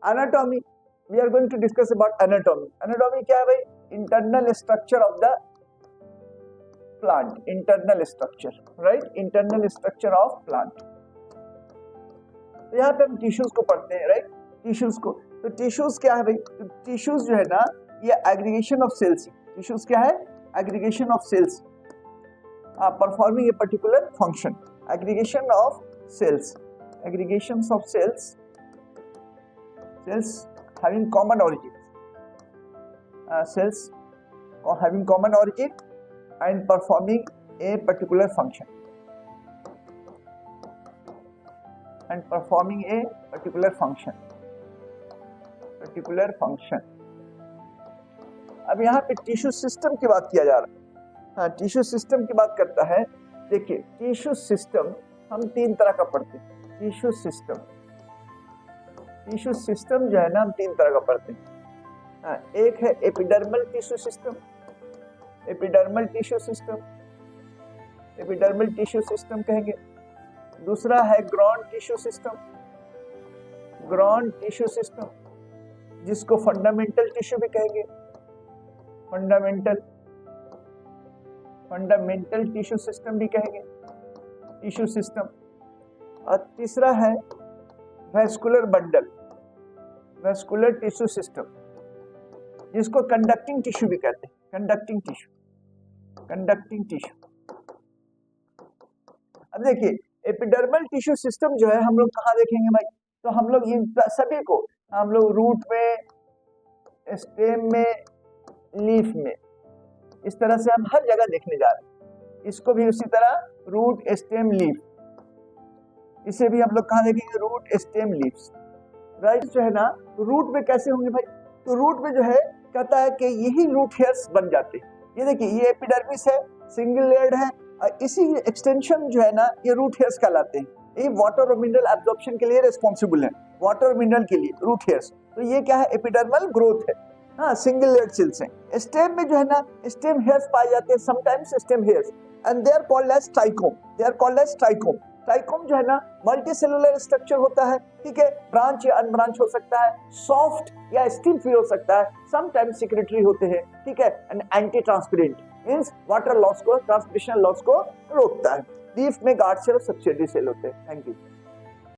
Anatomy, we are going to discuss about anatomy. Anatomy क्या है भाई? Internal structure of the plant, internal structure, right, internal structure of plant. तो यहाँ पे हम टिश्यूज को पढ़ते हैं, राइट, टिश्यूज को। तो टिश्यूज क्या है भाई? तो टिश्यूज जो है ना, ये एग्रीगेशन ऑफ सेल्स। टिश्यूज क्या है? Aggregation of cells performing a particular function. Aggregation of cells, aggregations of cells having common origin, cells or having common origin and performing a particular function, अब यहाँ पे tissue system की बात किया जा रहा है। हाँ, टिश्यू सिस्टम की बात करता है। देखिए, टिश्यू सिस्टम हम तीन तरह का पढ़ते हैं। टिश्यू सिस्टम जो है ना, हम तीन तरह का पढ़ते हैं। हाँ, एक है epidermal tissue system, epidermal tissue system कहेंगे। दूसरा है ग्रॉन टिश्यू सिस्टम, जिसको फंडामेंटल टिश्यू भी कहेंगे, फंडामेंटल टिश्यू सिस्टम भी कहेंगे, टिश्यू सिस्टम। और तीसरा है vascular bundle, vascular tissue system, जिसको कंडक्टिंग टिश्यू भी कहते हैं, कंडक्टिंग टिश्यू। अब देखिए, एपिडर्मल टिश्यू सिस्टम जो है हम लोग कहाँ देखेंगे भाई? तो हम लोग इन सभी को हम लोग रूट में, स्टेम में, लीफ में, इस तरह से हम हर जगह देखने जा रहे हैं। इसको भी उसी तरह रूट, स्टेम, लीफ, इसे भी हम लोग कहाँ देखेंगे? Root, stem, leaves, right. जो है ना, रूट में कैसे होंगे भाई? तो रूट में जो है कहता है कि यही रूट हेयर्स बन जाते हैं। ये देखिए, ये एपिडर्मिस है, सिंगल लेयर्ड है, और इसी एक्सटेंशन जो है ना, ये रूट हेयर्स कहलाते हैं। ये वाटर और मिनरल एब्जॉर्प्शन के लिए रिस्पॉन्सिबल है, वाटर और मिनरल के लिए रूट हेयर्स। तो ये क्या है? एपिडर्मल ग्रोथ है। हाँ, सिंगल लेयर्ड सेल्स हैं। स्टेम में जो है ना, स्टेम हेयर्स पाए जाते हैं, sometimes stem hairs, and they are called as trichome. Trichome जो है ना, मल्टी सेलुलर स्ट्रक्चर होता है, ठीक है। ब्रांच या अनब्रांच हो सकता है, सॉफ्ट या स्टिल फ्री हो सकता है, समटाइम्स सेक्रेटरी होते हैं, ठीक है। And anti transparent, means water loss को, ट्रांसपिरेशन लॉस को रोकता है। लीफ में गार्ड सेल और सब्सिडी सेल होते हैं। Thank you.